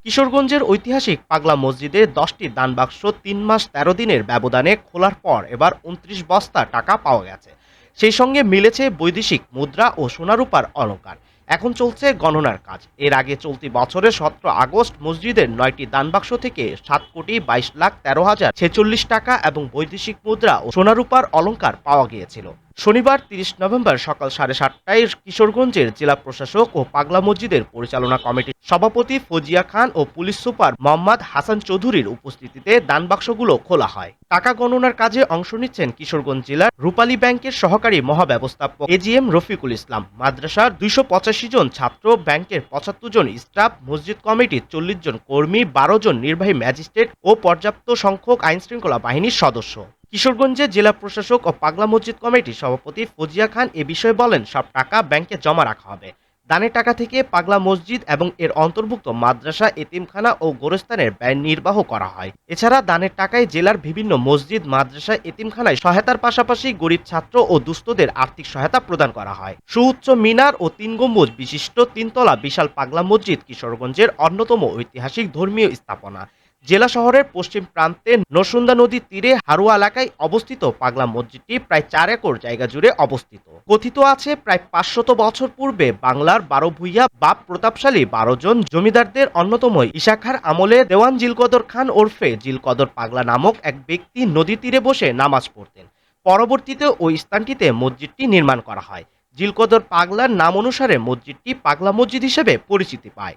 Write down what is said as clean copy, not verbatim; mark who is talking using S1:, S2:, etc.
S1: কিশোরগঞ্জের ঐতিহাসিক পাগলা মসজিদে ১০টি দানবাক্স ৩ মাস ১৩ দিনের ব্যবধানে খোলার পর এবার ২৯ বস্তা টাকা পাওয়া গেছে। সেই সঙ্গে মিলেছে বৈদেশিক মুদ্রা ও সোনারূপার অলংকার। এখন চলছে গণনার কাজ। এর আগে চলতি বছরের ১৭ আগস্ট মসজিদের ৯টি দানবাক্স থেকে ৭,২২,১৩,০৪৬ টাকা এবং বৈদেশিক মুদ্রা ও সোনারূপার অলংকার পাওয়া গিয়েছিল। শনিবার ৩০ নভেম্বর সকাল ৭:৩০টায় কিশোরগঞ্জের জেলা প্রশাসক ও পাগলা মসজিদের পরিচালনা কমিটির সভাপতি ফজিয়া খান ও পুলিশ সুপার মোহাম্মদ হাসান চৌধুরীর উপস্থিতিতে দানবাক্সগুলো খোলা হয়। টাকা গণনার কাজে অংশ নিচ্ছেন কিশোরগঞ্জ জেলার রূপালী ব্যাংকের সহকারী মহাব্যবস্থাপক এজিএম রফিকুল ইসলাম, মাদ্রাসার ২৮৫ জন ছাত্র, ব্যাংকের ৭৫ জন স্টাফ, মসজিদ কমিটির ৪০ জন কর্মী, ১২ জন নির্বাহী ম্যাজিস্ট্রেট ও পর্যাপ্ত সংখ্যক আইনশৃঙ্খলা বাহিনীর সদস্য। কিশোরগঞ্জে জেলা প্রশাসক ও পাগলা মসজিদ কমিটির সভাপতি ফজিয়া খান এ বিষয়ে বলেন, সব টাকা ব্যাংকে জমা রাখা হবে। দানের টাকা থেকে পাগলা মসজিদ এবং এর অন্তর্ভুক্ত মাদ্রাসা, এতিমখানা ও গোরস্থানের ব্যয় নির্বাহ করা হয়। এছাড়া দানের টাকায় জেলার বিভিন্ন মসজিদ, মাদ্রাসা, এতিমখানায় সহায়তার পাশাপাশি গরিব ছাত্র ও দুস্থদের আর্থিক সহায়তা প্রদান করা হয়। সুউচ্চ মিনার ও ৩ গম্বুজ বিশিষ্ট ৩ তলা বিশাল পাগলা মসজিদ কিশোরগঞ্জের অন্যতম ঐতিহাসিক ধর্মীয় স্থাপনা। জেলা শহরের পশ্চিম প্রান্তে নরসুন্দা নদীর তীরে হারুয়া এলাকায় অবস্থিত পাগলা মসজিদটি প্রায় ৪ একর জায়গা জুড়ে অবস্থিত। কথিত আছে, প্রায় ৫০০ বছর পূর্বে বাংলার ১২ ভূঁইয়া বাপ প্রতাপশালী ১২ জন জমিদারদের অন্যতম ইশাখার আমলে দেওয়ান জিলকদর খান ওরফে জিলকদর পাগলা নামক এক ব্যক্তি নদীর তীরে বসে নামাজ পড়তেন। পরবর্তীতে ওই স্থানটিতে মসজিদটি নির্মাণ করা হয়। জিলকদর পাগলার নাম অনুসারে মসজিদটি পাগলা মসজিদ হিসেবে পরিচিতি পায়।